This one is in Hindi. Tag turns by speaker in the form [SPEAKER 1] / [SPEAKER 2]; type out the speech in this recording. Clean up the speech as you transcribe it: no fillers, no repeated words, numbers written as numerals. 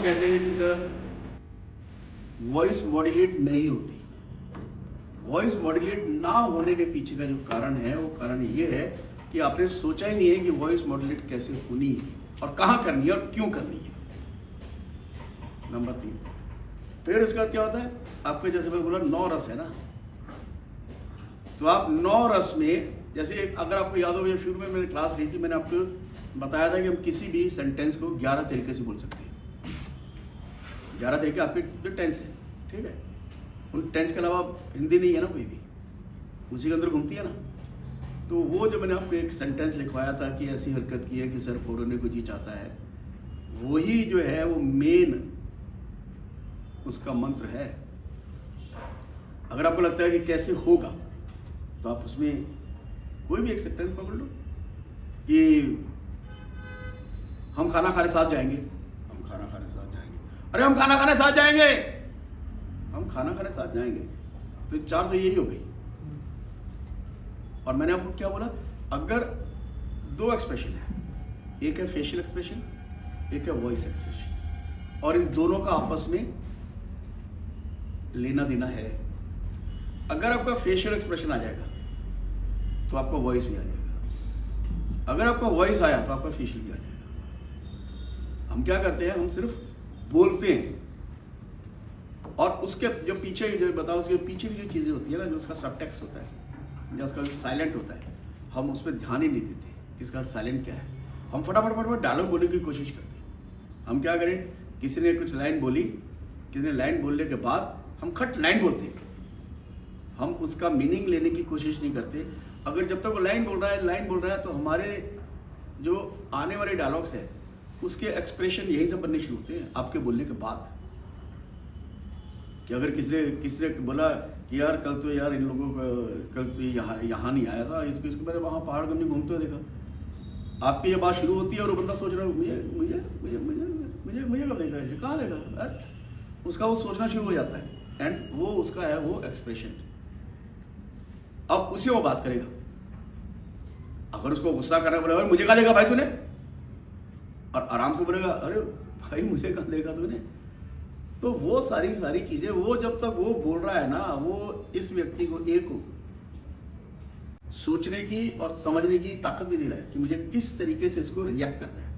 [SPEAKER 1] कहते हैं कि सर वॉइस मॉड्यूलेट नहीं होती। वॉइस मॉड्यूलेट ना होने के पीछे का जो कारण है वो कारण ये है कि आपने सोचा ही नहीं है कि वॉइस मॉड्यूलेट कैसे होनी है और कहाँ करनी है और क्यों करनी है। नंबर 3, फिर उसके बाद क्या होता है, आपके जैसे मैं बोला 9 रस है ना, तो आप 9 रस में जैसे अगर आपको याद हो, जब शुरू में मैंने क्लास ली थी, मैंने आपको बताया था कि हम किसी भी सेंटेंस को 11 तरीके से बोल सकते हैं। 11 तरीके आपके जो टेंस है, ठीक है, उन टेंस के अलावा हिंदी नहीं है ना कोई भी, उसी के अंदर घूमती है ना। तो वो जो मैंने आपको एक सेंटेंस लिखवाया था कि ऐसी हरकत की है कि सर फोड़ने को जी चाहता है, वही जो है वो मेन उसका मंत्र है। अगर आपको लगता है कि कैसे होगा, तो आप उसमें कोई भी एक सेंटेंस पकड़ लो कि हम खाना खाने साथ जाएंगे, हम खाना खाने साथ जाएंगे, अरे हम खाना खाने साथ जाएंगे, हम खाना खाने साथ जाएंगे, तो 4 तो यही हो गई। और मैंने आपको क्या बोला, अगर 2 एक्सप्रेशन है, एक है फेशियल एक्सप्रेशन, एक है वॉइस एक्सप्रेशन, और इन दोनों का आपस में लेना देना है। अगर आपका फेशियल एक्सप्रेशन आ जाएगा तो आपका वॉइस भी आ जाएगा, अगर आपका वॉइस आया तो आपका फेशियल भी आ जाएगा। हम क्या करते हैं, हम सिर्फ बोलते हैं, और उसके जो पीछे जो बताओ, उसके पीछे भी जो चीज़ें होती है ना, जो उसका सबटेक्स्ट होता है, जो उसका जो साइलेंट होता है, हम उस पर ध्यान ही नहीं देते कि इसका साइलेंट क्या है। हम फटाफट डायलॉग बोलने की कोशिश करते हैं। हम क्या करें, किसी ने कुछ लाइन बोली, किसी ने लाइन बोलने के बाद हम खट लाइन बोलते हैं, हम उसका मीनिंग लेने की कोशिश नहीं करते। अगर जब तक वो लाइन बोल रहा है तो हमारे जो आने वाले डायलॉग्स है उसके एक्सप्रेशन यही सब बनने शुरू होते हैं आपके बोलने के बाद। कि अगर किसी ने बोला कि यार कल तो यार इन लोगों को कल तो यहाँ नहीं आया था, इसको मैंने वहाँ पहाड़ गमनी घूमते हुए देखा। आपकी ये बात शुरू होती है और वो बंदा सोच रहा है मुझे मुझे मुझे मुझे मुझे मुझे कब देखा है, कहाँ देखा, उसका वो सोचना शुरू हो जाता है, एंड वो उसका है वो एक्सप्रेशन। अब उसी वो बात करेगा। अगर उसको गुस्सा करना बोलेगा मुझे कहाँ देखा भाई तूने, और आराम से बोलेगा अरे भाई मुझे कहाँ देखा तूने, तो वो सारी चीजें, वो जब तक वो बोल रहा है ना, वो इस व्यक्ति को एक सोचने की और समझने की ताकत भी दे रहा है कि मुझे किस तरीके से इसको रिएक्ट करना है।